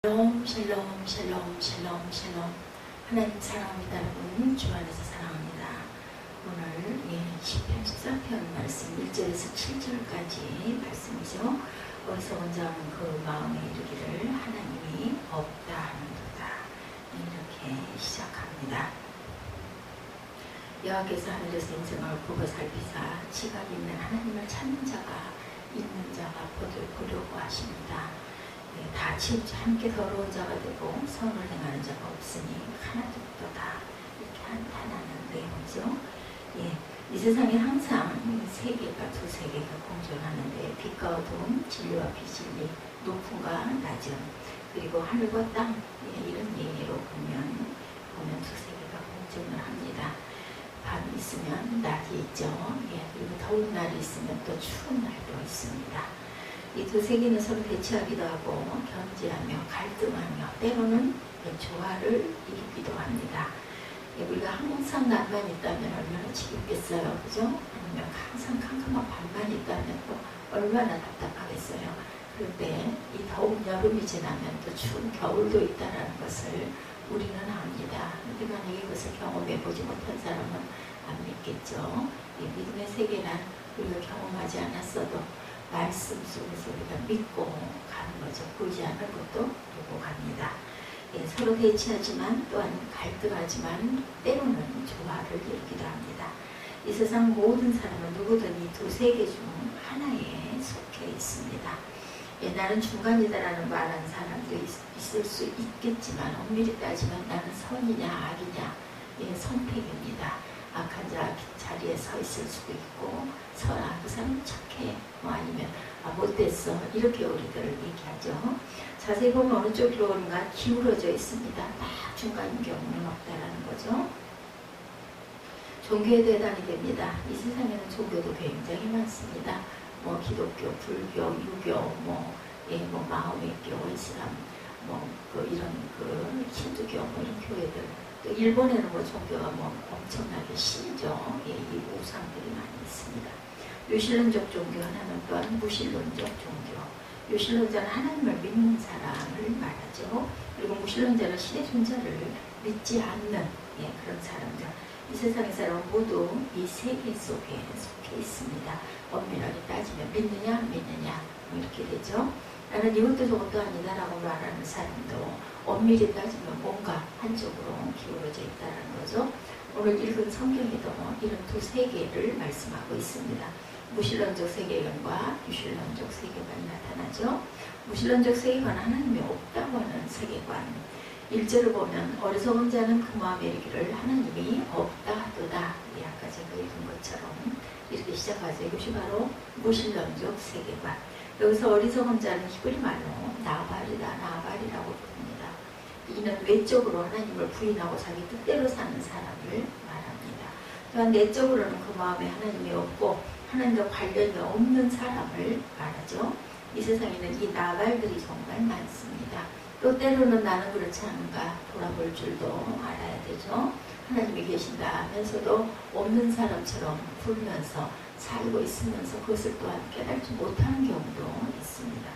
샬롬 샬롬 샬롬 샬롬 샬롬. 하나님 사랑합니다. 여러분 주 안에서 사랑합니다. 오늘 시편 14편 말씀 1절에서 7절까지 말씀이죠. 어리석은 자는 그 마음에 이르기를 하나님이 없다 하는도다. 이렇게 시작합니다. 여호와께서 하늘에서 인생을 보고 살피사 지각 있는 하나님을 찾는 자가 있는 자가 보려고 하십니다. 다 함께 더러운 자가 되고 선을 행하는 자가 없으니 하나도 없도다. 이렇게 한탄하는 내용이죠. 이 세상에 항상 두 세계가 공존하는데 빛과 어두움, 진리와 비진리, 높음과 낮음, 그리고 하늘과 땅, 이런 얘기로 보면 두 세계가 공존을 합니다. 밤이 있으면 낮이 있죠. 그리고 더운 날이 있으면 또 추운 날도 있습니다. 이 두 세계는 서로 대치하기도 하고 견제하며 갈등하며 때로는 조화를 이루기도 합니다. 우리가 항상 낮만 있다면 얼마나 지겹겠어요, 그죠? 아니면 항상 캄캄한 밤만 있다면 또 얼마나 답답하겠어요. 그런데 이 더운 여름이 지나면 또 추운 겨울도 있다는 것을 우리는 압니다. 근데 만약에 이것을 경험해 보지 못한 사람은 안 믿겠죠. 이 믿음의 세계란 우리가 경험하지 않았어도 말씀 속에서 우리가 믿고 가는 거죠. 보이지 않는 것도 보고 갑니다. 서로 대치하지만 또한 갈등하지만 때로는 조화를 이루기도 합니다. 이 세상 모든 사람은 누구든 이 두 세계 중 하나에 속해 있습니다. 나는 중간이다라는 말하는 사람도 있을 수 있겠지만 엄밀히 따지면 나는 선이냐 악이냐 선택입니다. 악한 자리에 서 있을 수도 있고 그 사람은 착해 아니면 못됐어 이렇게 우리들 얘기하죠. 자세히 보면 어느 쪽으로 오는가 기울어져 있습니다. 딱 중간인 경우는 없다라는 거죠. 종교에 대단히 됩니다. 이 세상에는 종교도 굉장히 많습니다. 기독교, 불교, 유교, 마호메교, 이슬람, 이런 힌두교 이런 교회들. 또 일본에는 종교가 엄청나게 심죠. 이 우상들이 많이 있습니다. 유신론적 종교 하나는 또한 무신론적 종교. 유신론자는 하나님을 믿는 사람을 말하죠. 그리고 무신론자는 신의 존재를 믿지 않는 그런 사람들. 이 세상의 사람은 모두 이 세계 속에 속해 있습니다. 엄밀하게 따지면 믿느냐 안 믿느냐 이렇게 되죠. 나는 이것도 저것도 아니다라고 말하는 사람도 엄밀히 따지면 뭔가 한쪽으로 기울어져 있다는 거죠. 오늘 읽은 성경에도 이런 두 세계를 말씀하고 있습니다. 무신론적 세계관과 유신론적 세계관이 나타나죠. 무신론적 세계관은 하나님이 없다고 하는 세계관. 1절을 보면 어리석은 자는 그 마음에 이르기를 하나님이 없다 하도다. 아까 제가 읽은 것처럼 이렇게 시작하죠. 이것이 바로 무신론적 세계관. 여기서 어리석은 자는 히브리 말로 나발이라고 부릅니다. 이는 외적으로 하나님을 부인하고 자기 뜻대로 사는 사람을 말합니다. 또한 내적으로는 그 마음에 하나님이 없고 하나님과 관련이 없는 사람을 말하죠. 이 세상에는 이 나발들이 정말 많습니다. 또 때로는 나는 그렇지 않은가 돌아볼 줄도 알아야 되죠. 하나님이 계신다 하면서도 없는 사람처럼 굴면서 살고 있으면서 그것을 또한 깨닫지 못하는 경우도 있습니다.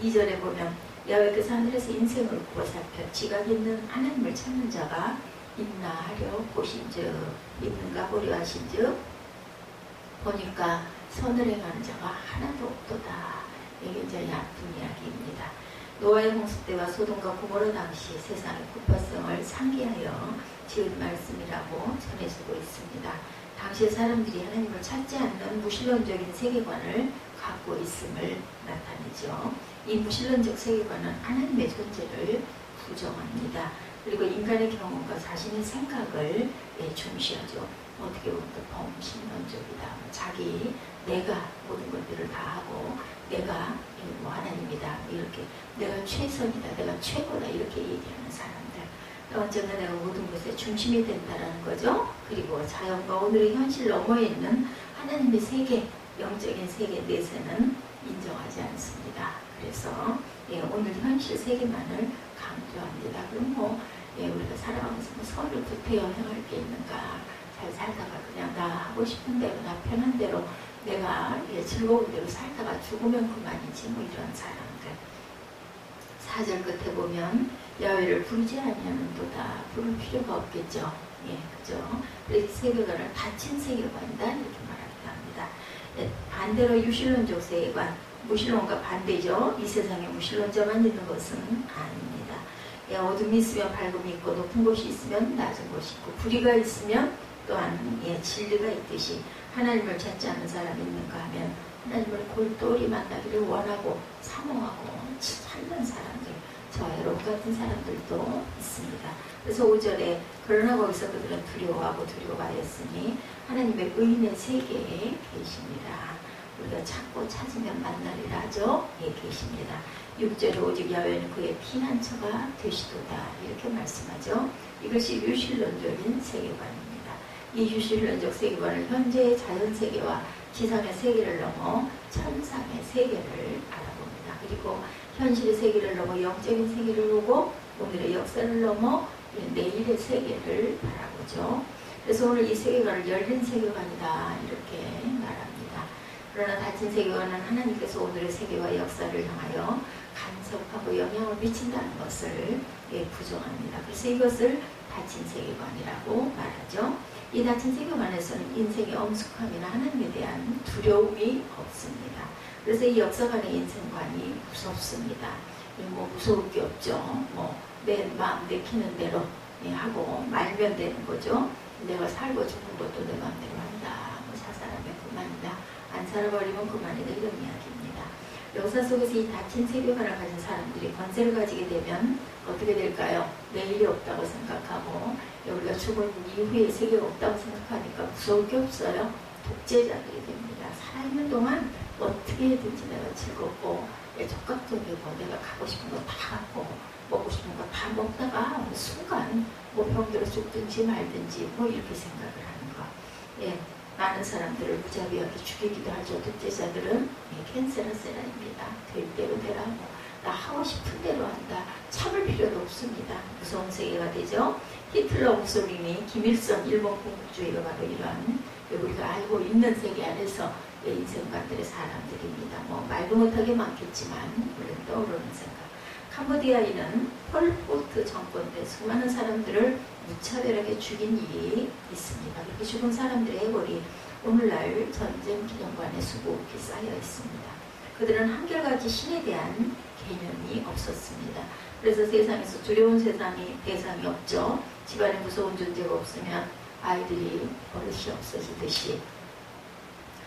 2절에 보면 여호와께서 하늘에서 인생을 보고 살펴 지각 있는 하나님을 찾는 자가 있나 하려 보신즉 있는가 보려 하신즉 보니까 선을 행하는 자가 하나도 없도다. 이게 굉장히 아픈 이야기입니다. 노아의 홍수 때와 소돔과 고모라 당시 세상의 고파성을 상기하여 지은 말씀이라고 전해지고 있습니다. 당시의 사람들이 하나님을 찾지 않는 무신론적인 세계관을 갖고 있음을 나타내죠. 이 무신론적 세계관은 하나님의 존재를 부정합니다. 그리고 인간의 경험과 자신의 생각을 중시하죠. 어떻게 보면 또 범신론적이다. 내가 모든 것들을 다 하고 내가 하나님이다. 이렇게 내가 최선이다. 내가 최고다. 이렇게 얘기하는 사람들. 언젠가 내가 모든 것의 중심이 된다는 거죠. 그리고 자연과 오늘의 현실 너머에 있는 하나님의 세계, 영적인 세계 내세는 인정하지 않습니다. 그래서 오늘 현실 세계만을 강조합니다. 그럼 우리가 살아가면서 선을 구태여 행할 게 있는가? 잘 살다가 그냥 나 하고 싶은 대로 나 편한 대로 내가 즐거운 대로 살다가 죽으면 그만이지 이런 사람들. 4절 끝에 보면 야훼를 부르지 아니하는도다. 부를 필요가 없겠죠. 예, 그죠? 그래서 세계관을 닫힌 세계관이다 이렇게 말하기도 합니다. 예, 반대로 유실론적 세계관, 무신론과 반대죠. 이 세상에 무신론자만 있는 것은 아닙니다. 예, 어둠이 있으면 밝음이 있고 높은 곳이 있으면 낮은 곳이 있고 불의가 있으면 또한 예, 진리가 있듯이 하나님을 찾지 않는 사람이 있는가 하면 하나님을 골똘히 만나기를 원하고 사모하고 찾는 사람들, 저와 여러분 같은 사람들도 있습니다. 그래서 5절에 그러나 거기서 그들은 두려워하고 두려워하였으니 하나님의 의인의 세계에 계십니다. 우리가 찾고 찾으면 만나리라 하죠. 예, 계십니다. 6절에 오직 야훼는 그의 피난처가 되시도다 이렇게 말씀하죠. 이것이 유실론적인 세계관입니다. 이 유실론적 세계관을 현재의 자연세계와 지상의 세계를 넘어 천상의 세계를 알아봅니다. 그리고 현실의 세계를 넘어 영적인 세계를 보고 오늘의 역사를 넘어 내일의 세계를 바라보죠. 그래서 오늘 이 세계관을 열린 세계관이다 이렇게 말합니다. 그러나 닫힌 세계관은 하나님께서 오늘의 세계와 역사를 향하여 간섭하고 영향을 미친다는 것을 부정합니다. 그래서 이것을 닫힌 세계관이라고 말하죠. 이 닫힌 세계관에서는 인생의 엄숙함이나 하나님에 대한 두려움이 없습니다. 그래서 이 역사관의 인생관이 무섭습니다. 뭐 무서울 게 없죠. 뭐 내 마음 내키는 대로 하고 말면 되는 거죠. 내가 살고 죽는 것도 내 마음대로 한다. 뭐 사살하면 그만이다. 안 살아버리면 그만이다. 이런 이야기입니다. 역사 속에서 이 닫힌 세계관을 가진 사람들이 권세를 가지게 되면 어떻게 될까요? 내일이 없다고 생각하고 우리가 죽은 이후에 세계가 없다고 생각하니까 무서울 게 없어요. 독재자들이 됩니다. 살아있는 동안 어떻게든지 내가 즐겁고 적극적이고 내가 가고 싶은 거 다 갖고 먹고 싶은 거 다 먹다가 어느 순간 뭐 병들어 죽든지 말든지 뭐 이렇게 생각을 하는 거. 예, 많은 사람들을 무자비하게 죽이기도 하죠. 독재자들은 캔세라세라입니다. 될 대로 되라. 나 하고 싶은 대로 한다. 참을 필요도 없습니다. 무서운 세계가 되죠. 히틀러, 무솔리니, 김일성, 일본 군국주의가 바로 이러한 우리가 알고 있는 세계 안에서 인생관들의 사람들입니다. 뭐 말도 못하게 많겠지만 물론 떠오르는 생각. 캄보디아인은 폴포트 정권 때 수많은 사람들을 무차별하게 죽인 일이 있습니다. 그렇게 죽은 사람들의 해골이 오늘날 전쟁 기념관에 수북히 쌓여 있습니다. 그들은 한결같이 신에 대한 개념이 없었습니다. 그래서 세상에서 두려운 대상이 없죠. 집안에 무서운 존재가 없으면 아이들이 버릇이 없어지듯이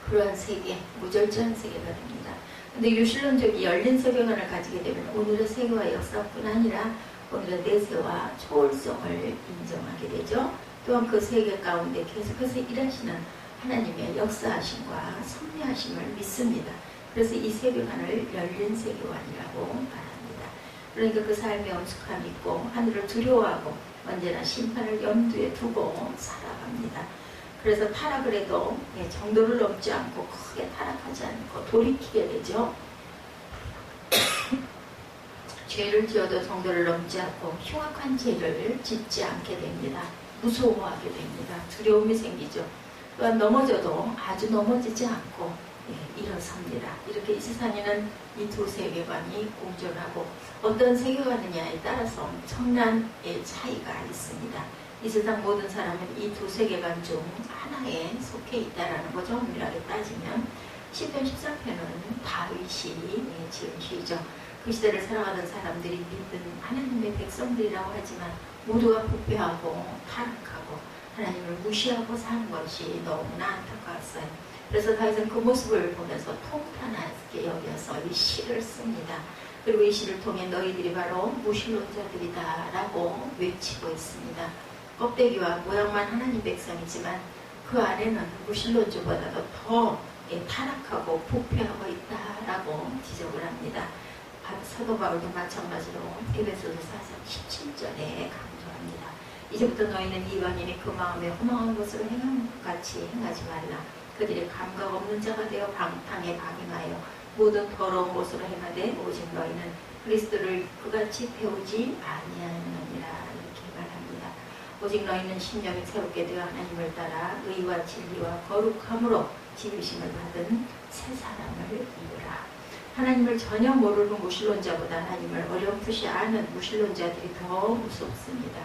그러한 세계, 무절제한 세계가 됩니다. 근데 유실론적이 열린 세계관을 가지게 되면 오늘의 세계와 역사뿐 아니라 오늘의 내세와 초월성을 인정하게 되죠. 또한 그 세계 가운데 계속해서 일하시는 하나님의 역사하심과 섭리하심을 믿습니다. 그래서 이 세계관을 열린 세계관이라고 말합니다. 그러니까 그 삶에 엄숙함이 있고 하늘을 두려워하고 언제나 심판을 염두에 두고 살아갑니다. 그래서 타락을 해도 정도를 넘지 않고 크게 타락하지 않고 돌이키게 되죠. 죄를 지어도 정도를 넘지 않고 흉악한 죄를 짓지 않게 됩니다. 무서워하게 됩니다. 두려움이 생기죠. 또한 넘어져도 아주 넘어지지 않고 일어섭니다. 이렇게 이 세상에는 이 두 세계관이 공존하고 어떤 세계관이냐에 따라서 엄청난 차이가 있습니다. 이 세상 모든 사람은 이 두 세계관 중 하나에 속해 있다라는 거죠. 엄밀하게 따지면 시편 14편은 다윗이 지은 시죠. 그 시대를 살아가던 사람들이 믿는 하나님의 백성들이라고 하지만 모두가 부패하고 타락하고 하나님을 무시하고 사는 것이 너무나 안타까웠어요. 그래서 다윗은 그 모습을 보면서 통탄하게 여겨서 이 시를 씁니다. 그리고 이 시를 통해 너희들이 바로 무신론자들이다 라고 외치고 있습니다. 껍데기와 모양만 하나님 백성이지만 그 안에는 무신론자보다도 더 타락하고 부패하고 있다라고 지적을 합니다. 사도 바울도 마찬가지로 에베소서 4장 17절에 강조합니다. 이제부터 너희는 이방인이 그 마음에 허망한 것으로 행한 것 같이 행하지 말라. 그들의 감각 없는 자가 되어 방탕에 방임하여 모든 더러운 것으로 행하되 오직 너희는 그리스도를 그같이 배우지 아니하느니라 이렇게 말합니다. 오직 너희는 심령이 새롭게 되어 하나님을 따라 의와 진리와 거룩함으로 지으심을 받은 새 사람을 이루라. 하나님을 전혀 모르는 무신론자보다 하나님을 어렴풋이 아는 무신론자들이 더 무섭습니다.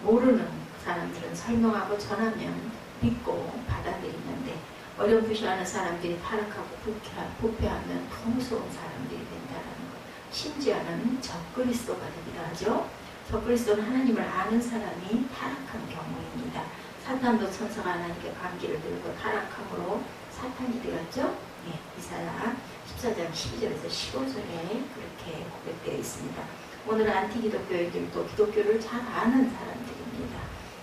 모르는 사람들은 설명하고 전하면 믿고 받아들이는데 어렴풋이 아는 사람들이 타락하고 부패하면 더 무서운 사람들이 된다는 것. 심지어는 적그리스도가 되기도 하죠. 적그리스도는 하나님을 아는 사람이 타락한 경우입니다. 사탄도 천사가 하나님께 반기를 들고 타락함으로 사탄이 되었죠. 네, 이사야 14장 12절에서 15절에 그렇게 고백되어 있습니다. 오늘 안티기독교인들도 기독교를 잘 아는 사람들입니다.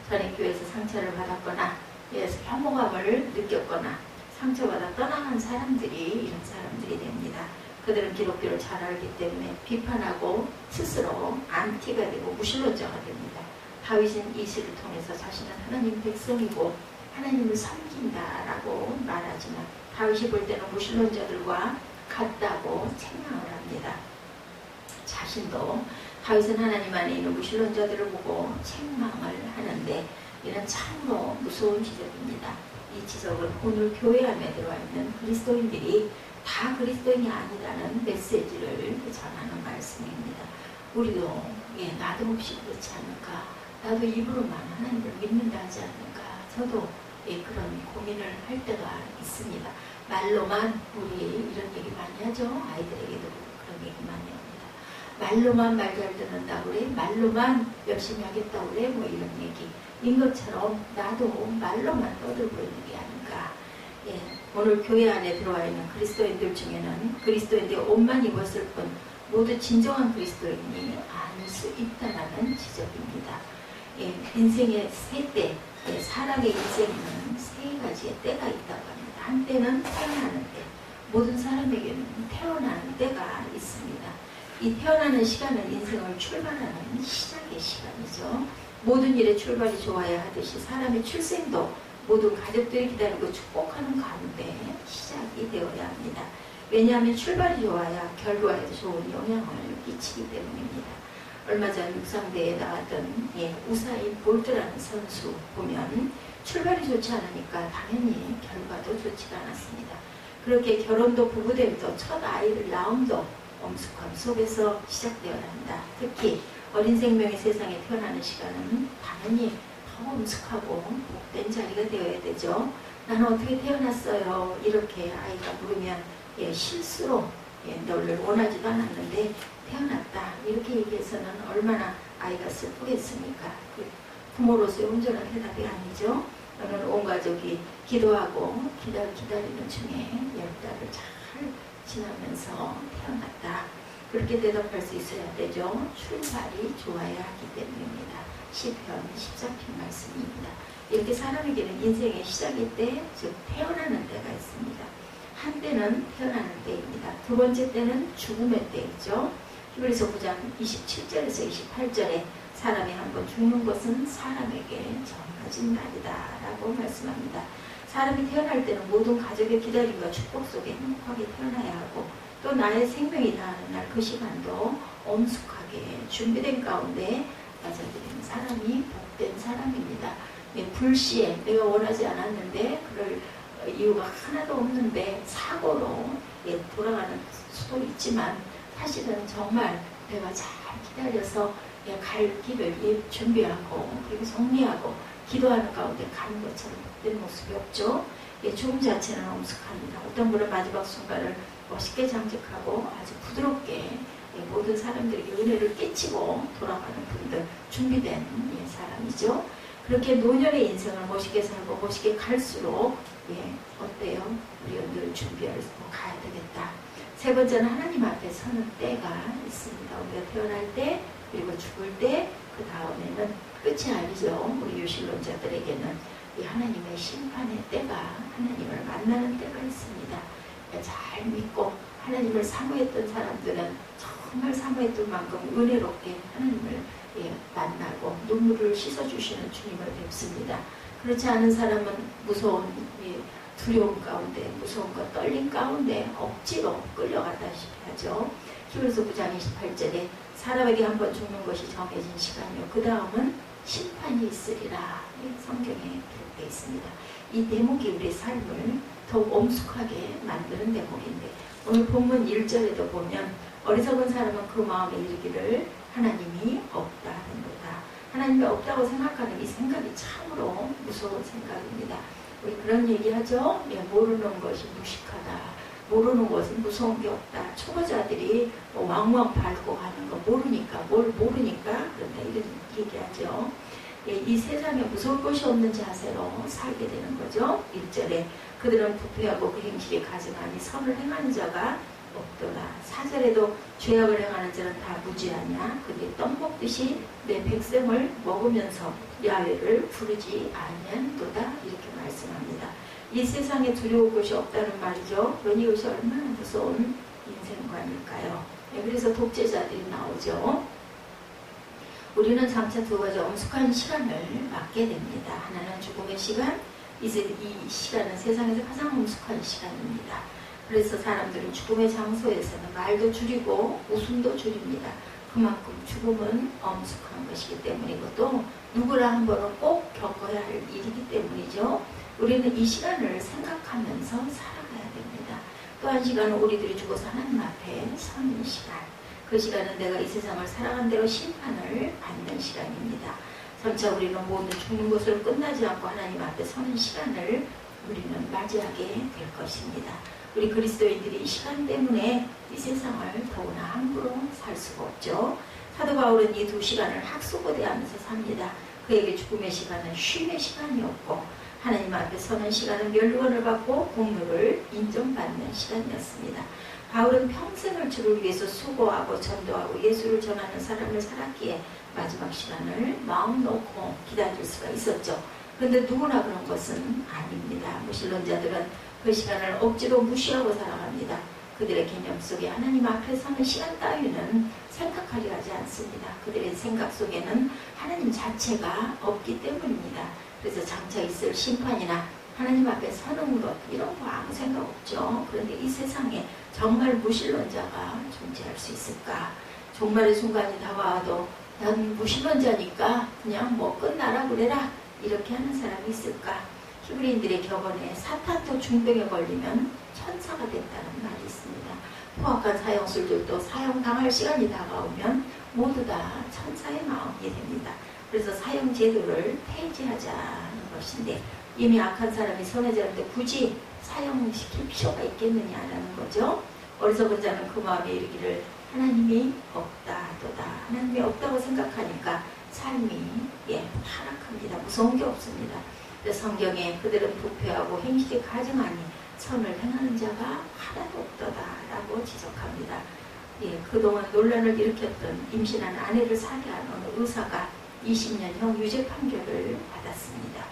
전에 교회에서 상처를 받았거나 예에서 혐오감을 느꼈거나 상처받아 떠나간 사람들이 이런 사람들이 됩니다. 그들은 기독교를 잘 알기 때문에 비판하고 스스로 안티가 되고 무신론자가 됩니다. 다윗은 이 시를 통해서 자신은 하나님 백성이고 하나님을 섬긴다라고 말하지만 다윗이 볼 때는 무신론자들과 같다고 책망을 합니다. 자신도 다윗은 하나님 안에 있는 무신론자들을 보고 책망을 하는데 이는 참으로 무서운 지적입니다. 이 지적은 오늘 교회 안에 들어와 있는 그리스도인들이 다 그리스도인이 아니라는 메시지를 전하는 말씀입니다. 우리도 나도 혹시 그렇지 않을까? 나도 입으로만 하나님을 믿는다 하지 않을까? 저도 그런 고민을 할 때가 있습니다. 말로만 우리 이런 얘기 많이 하죠. 아이들에게도 그런 얘기 많이 합니다. 말로만 말 잘 듣는다 그래? 말로만 열심히 하겠다 그래? 뭐 이런 얘기인 것처럼 나도 말로만 떠들고 있는 게 아닌가. 오늘 교회 안에 들어와 있는 그리스도인들 중에는 그리스도인들이 옷만 입었을 뿐 모두 진정한 그리스도인이 아닐 수 있다는 지적입니다. 인생의 세 때, 사람의 인생에는 세 가지의 때가 있다고 합니다. 한때는 태어나는 때, 모든 사람에게는 태어나는 때가 있습니다. 이 태어나는 시간은 인생을 출발하는 시작의 시간이죠. 모든 일의 출발이 좋아야 하듯이 사람의 출생도 모든 가족들이 기다리고 축복하는 가운데 시작이 되어야 합니다. 왜냐하면 출발이 좋아야 결과에도 좋은 영향을 끼치기 때문입니다. 얼마 전 육상대회에 나왔던 우사인 볼트라는 선수 보면 출발이 좋지 않으니까 당연히 결과도 좋지가 않았습니다. 그렇게 결혼도 부부됨도 첫 아이를 낳음도 엄숙함 속에서 시작되어야 한다. 특히 어린 생명이 세상에 태어나는 시간은 당연히 더 엄숙하고 복된 자리가 되어야 되죠. 나는 어떻게 태어났어요? 이렇게 아이가 물으면 실수로 너를 원하지도 않았는데 태어났다. 이렇게 얘기해서는 얼마나 아이가 슬프겠습니까? 부모로서의 온전한 대답이 아니죠. 오늘 온 가족이 기도하고 기다리는 중에 10달을 잘 지나면서 태어났다. 그렇게 대답할 수 있어야 되죠. 출발이 좋아야 하기 때문입니다. 시편 14편 말씀입니다. 이렇게 사람에게는 인생의 시작일 때, 즉 태어나는 때가 있습니다. 한때는 태어나는 때입니다. 두 번째 때는 죽음의 때이죠. 히브리서 9장 27절에서 28절에 사람이 한번 죽는 것은 사람에게 정해진 날이다 라고 말씀합니다. 사람이 태어날 때는 모든 가족의 기다림과 축복 속에 행복하게 태어나야 하고 또 나의 생명이 다하는 날 그 시간도 엄숙하게 준비된 가운데 맞아들이는 사람이 복된 사람입니다. 불시에 내가 원하지 않았는데 그럴 이유가 하나도 없는데 사고로 돌아가는 수도 있지만 사실은 정말 내가 잘 기다려서 갈 길을 준비하고 그리고 정리하고 기도하는 가운데 가는 것처럼 복된 모습이 없죠. 죽음 자체는 엄숙합니다. 어떤 분은 마지막 순간을 멋있게 장식하고 아주 부드럽게 모든 사람들에게 은혜를 끼치고 돌아가는 분들 준비된 사람이죠. 그렇게 노년의 인생을 멋있게 살고 멋있게 갈수록 어때요? 우리가 늘 준비하고 가야 되겠다. 세 번째는 하나님 앞에 서는 때가 있습니다. 우리가 태어날 때 그리고 죽을 때 그 다음에는 끝이 아니죠. 우리 유신론자들에게는 이 하나님의 심판의 때가 하나님을 만나는 때가 있습니다. 잘 믿고 하나님을 사모했던 사람들은 정말 사모했던 만큼 은혜롭게 하나님을 만나고 눈물을 씻어주시는 주님을 뵙습니다. 그렇지 않은 사람은 무서운 두려움 가운데 무서움과 떨림 가운데 억지로 끌려가다시피 하죠. 히브리서 9장 28절에 사람에게 한번 죽는 것이 정해진 시간이요 그 다음은 심판이 있으리라. 이 성경에 기록되어 있습니다. 이 대목이 우리 삶을 더욱 엄숙하게 만드는 대목인데 오늘 본문 1절에도 보면 어리석은 사람은 그 마음에 이르기를 하나님이 없다 하는도다. 하나님이 없다고 생각하는 이 생각이 참으로 무서운 생각입니다. 우리 그런 얘기하죠. 모르는 것이 무식하다. 모르는 것은 무서운 게 없다. 초보자들이 왕왕 밟고 가는 거 모르니까 뭘 모르니까 그런다 이런 얘기하죠. 이 세상에 무서울 것이 없는 자세로 살게 되는 거죠. 1절에 그들은 부패하고 그 행실이 가증하니 선을 행하는 자가 없도다. 4절에도 죄악을 행하는 자는 다 무지하냐. 그게 떡 먹듯이 내 백성을 먹으면서 야훼를 부르지 아니한도다. 이렇게 말씀합니다. 이 세상에 두려울 것이 없다는 말이죠. 그러니 이것이 얼마나 무서운 인생관일까요? 그래서 독재자들이 나오죠. 우리는 장차 두 가지 엄숙한 시간을 맞게 됩니다. 하나는 죽음의 시간, 이제 이 시간은 세상에서 가장 엄숙한 시간입니다. 그래서 사람들은 죽음의 장소에서는 말도 줄이고 웃음도 줄입니다. 그만큼 죽음은 엄숙한 것이기 때문이고 또 누구나 한 번은 꼭 겪어야 할 일이기 때문이죠. 우리는 이 시간을 생각하면서 살아가야 됩니다. 또 한 시간은 우리들이 죽어서 하나님 앞에 서는 시간. 그 시간은 내가 이 세상을 살아간 대로 심판을 받는 시간입니다. 점차 우리는 모두 죽는 것으로 끝나지 않고 하나님 앞에 서는 시간을 우리는 맞이하게 될 것입니다. 우리 그리스도인들이 이 시간 때문에 이 세상을 더구나 함부로 살 수가 없죠. 사도 바울은 이 두 시간을 학수고대하면서 삽니다. 그에게 죽음의 시간은 쉼의 시간이었고 하나님 앞에 서는 시간은 멸류관을 받고 공로를 인정받는 시간이었습니다. 바울은 평생을 주를 위해서 수고하고 전도하고 예수를 전하는 사람을 살았기에 마지막 시간을 마음 놓고 기다릴 수가 있었죠. 그런데 누구나 그런 것은 아닙니다. 무신론자들은 그 시간을 억지로 무시하고 살아갑니다. 그들의 개념 속에 하나님 앞에 서는 시간 따위는 생각하려 하지 않습니다. 그들의 생각 속에는 하나님 자체가 없기 때문입니다. 그래서 장차 있을 심판이나 하나님 앞에 서는 것 이런 거 아무 생각 없죠. 그런데 이 세상에 정말 무신론자가 존재할 수 있을까? 종말의 순간이 다가와도 난 무신론자니까 그냥 뭐 끝나라 그래라 이렇게 하는 사람이 있을까? 히브리인들의 격언에 사탄도 중병에 걸리면 천사가 된다는 말이 있습니다. 포악한 사형술들도 사형당할 시간이 다가오면 모두 다 천사의 마음이 됩니다. 그래서 사형 제도를 폐지하자는 것인데 이미 악한 사람이 선해졌는데 굳이 사형시킬 필요가 있겠느냐라는 거죠. 어리석은 자는 그 마음에 이르기를 하나님이 없다 하도다. 하나님이 없다고 생각하니까 삶이 타락합니다. 무서운 게 없습니다. 성경에 그들은 부패하고 행실이 가증하니 선을 행하는 자가 하나도 없도다라고 지적합니다. 그동안 논란을 일으켰던 임신한 아내를 살해한 어느 의사가 20년형 유죄 판결을 받았습니다.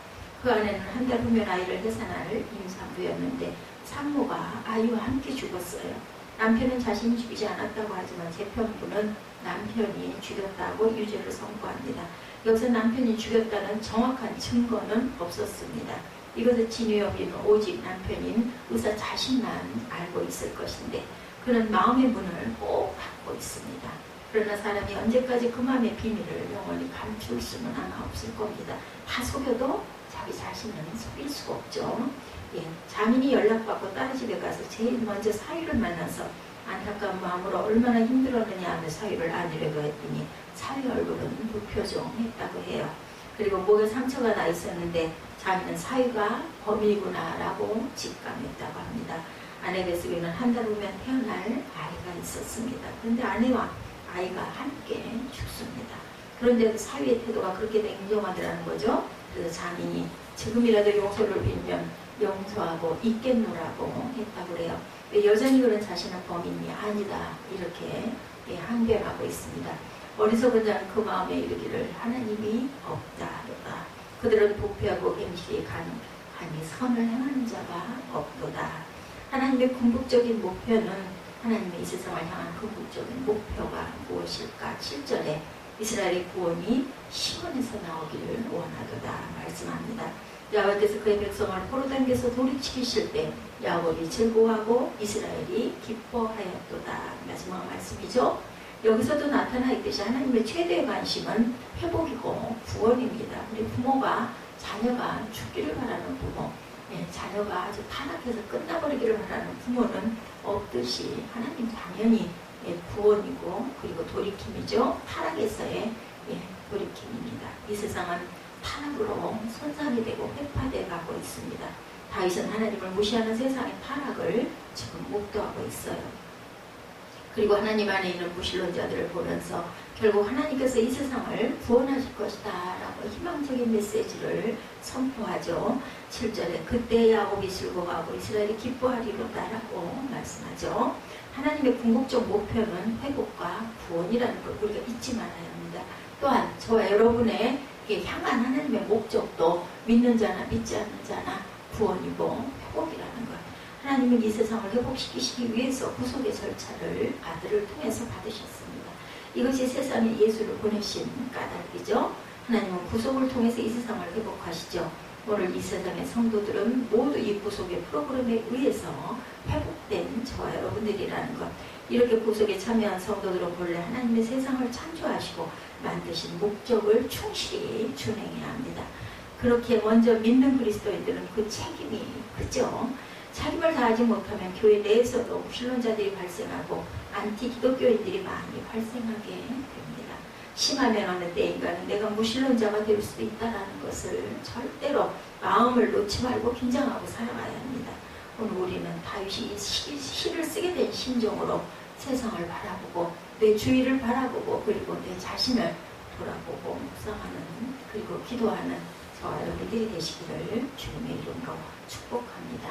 그 아내는 한 달 후면 아이를 해산할 임산부였는데 산모가 아이와 함께 죽었어요. 남편은 자신이 죽이지 않았다고 하지만 재판부는 남편이 죽였다고 유죄를 선고합니다. 여기서 남편이 죽였다는 정확한 증거는 없었습니다. 이것을 진위업인 오직 남편인 의사 자신만 알고 있을 것인데 그는 마음의 문을 꼭 닫고 있습니다. 그러나 사람이 언제까지 그 마음의 비밀을 영원히 감출 수는 아마 없을 겁니다. 다 속여도 자기 자신은 속일 수가 없죠. 자민이 연락받고 딸 집에 가서 제일 먼저 사위를 만나서 안타까운 마음으로 얼마나 힘들었느냐 하며 사위를 안으려고 했더니 사위 얼굴은 무표정했다고 해요. 그리고 목에 상처가 나 있었는데 자기는 사위가 범인이구나라고 직감했다고 합니다. 아내 뱃속에는 한 달 후면 태어날 아이가 있었습니다. 그런데 아내와 아이가 함께 죽습니다. 그런데 사위의 태도가 그렇게 냉정하더라는 거죠. 그래서 자민이 지금이라도 용서를 빌면 용서하고 있겠노라고 했다고 그래요. 여전히 그런 자신은 범인이 아니다 이렇게 항변하고 있습니다. 어리석은 자는 그 마음에 이르기를 하나님이 없다로다. 그들은 부패하고 행실이 가증하니 선을 행하는 자가 없도다. 하나님의 궁극적인 목표는 하나님의 이 세상을 향한 궁극적인 목표가 무엇일까? 7절에 이스라엘의 구원이 시온에서 나오기를 원하도다 말씀합니다. 야곱께서 그의 백성을 포로 당겨서 돌이키실 때 야곱이 즐거워하고 이스라엘이 기뻐하였도다. 마지막 말씀이죠. 여기서도 나타나 있듯이 하나님의 최대의 관심은 회복이고 구원입니다. 우리 부모가 자녀가 죽기를 바라는 부모, 자녀가 아주 타락해서 끝나버리기를 바라는 부모는 없듯이 하나님 당연히 구원이고 그리고 돌이킴이죠. 타락에서의 돌이킴입니다. 이 세상은 타락으로 손상이 되고 회파되어 가고 있습니다. 다윗은 하나님을 무시하는 세상의 타락을 지금 목도하고 있어요. 그리고 하나님 안에 있는 무신론자들을 보면서 결국 하나님께서 이 세상을 구원하실 것이다 라고 희망적인 메시지를 선포하죠. 7절에 그때 야곱이 즐거워하고 이스라엘이 기뻐하리로다 라고 말씀하죠. 하나님의 궁극적 목표는 회복과 구원이라는 걸 우리가 잊지 말아야 합니다. 또한 저와 여러분의 향한 하나님의 목적도 믿는 자나 믿지 않는 자나 구원이고 회복이라는 것. 하나님은 이 세상을 회복시키시기 위해서 구속의 절차를 아들을 통해서 받으셨습니다. 이것이 세상에 예수를 보내신 까닭이죠. 하나님은 구속을 통해서 이 세상을 회복하시죠. 오늘 이 세상의 성도들은 모두 이 구속의 프로그램에 의해서 회복된 저와 여러분들이라는 것. 이렇게 구속에 참여한 성도들은 본래 하나님의 세상을 창조하시고 만드신 목적을 충실히 준행해야 합니다. 그렇게 먼저 믿는 그리스도인들은 그 책임이 크죠. 책임을 다하지 못하면 교회 내에서도 무신론자들이 발생하고 안티 기독교인들이 많이 발생하게 됩니다. 심하면 어느 때인가는 내가 무신론자가 될 수도 있다는 것을 절대로 마음을 놓지 말고 긴장하고 살아가야 합니다. 오늘 우리는 다윗이 시를 쓰게 된 심정으로 세상을 바라보고 내 주위를 바라보고 그리고 내 자신을 돌아보고 묵상하는 그리고 기도하는 저와 여러분들이 되시기를 주님의 이름으로 축복합니다.